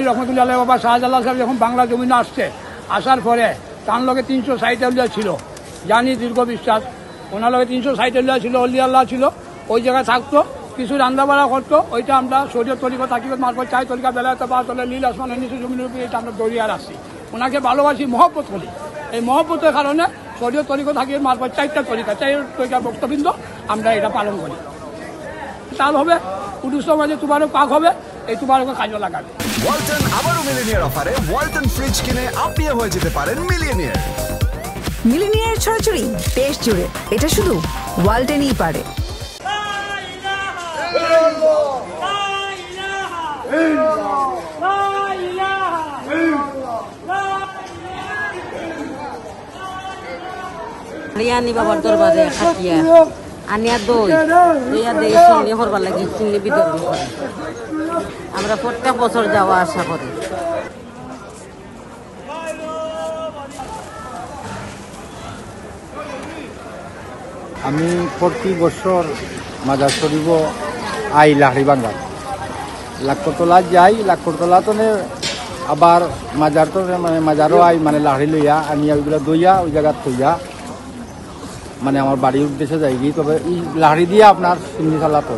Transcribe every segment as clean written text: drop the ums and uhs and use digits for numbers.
রহমতুল্লাহ বাবা শাহজালাল সাহেব যখন বাংলা জমিনে আসছে, আসার পরে তার লগে 360 ছিল, জানি দীর্ঘ বিশ্বাস, ওনার লগে 360 ছিল, অলি আল্লাহ ছিল, ওই জায়গায় থাকতো, কিছু রান্নাবাড়া করতো। ওইটা আমরা শরীর তরিকা থাকি মারফত চাই তরিকা বেলাতে বা চলে লীল আসমান নিচু জমিনের উপরে এটা আমরা দরিয়া রাখছি। ওনাকে ভালোবাসি, মহব্বত করি। এই মহব্বতের কারণে শরীর তরিকা থাকি মারফত 4টা তরিকা, 4 তরিকা বক্তবৃন্দ আমরা এটা পালন করি। তার হবে পুরুষ সমাজে তোমারও পাক হবে, এই তোমারও কাজে লাগাবে। ওয়ালটন আবারও মিলিনিয়ার অফারে ওয়ালটন ফ্রিজ কিনে আপনিও হয়ে যেতে পারেন মিলিয়নিয়ার। মিলিনিয়ার ছড়াছড়ি দেশ জুড়ে, এটা শুধু ওয়ালটনই পারে। রিয়ানি বাবার দরবারে খাটিয়া আনিয়া দই দইয়া দিয়ে চিংড়ি করবার লাগে, চিংড়ি বিতরণ করে। আমরা প্রত্যেক বছর যাওয়া আসা করি। আমি প্রতি বছর মাজার শরীফ আই লাহড়ি বাঙ্গাল লাক্ষতলা যাই, লাক্ষতলা তো আবার মাজার তো মানে মাজারও আই মানে লাহড়ি লইয়া আনিয়া ওইগুলো দইয়া ওই জায়গা থইয়া মানে আমার বাড়ির উদ্দেশ্যে যাই গিয়ে। তবে এই লাহড়ি দিয়ে আপনার চিংড়ি খালা তো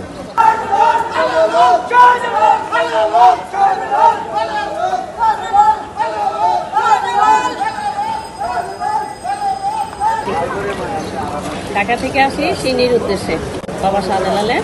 ঢাকা থেকে আসি সিনির উদ্দেশ্যে বাবা শাহজালালের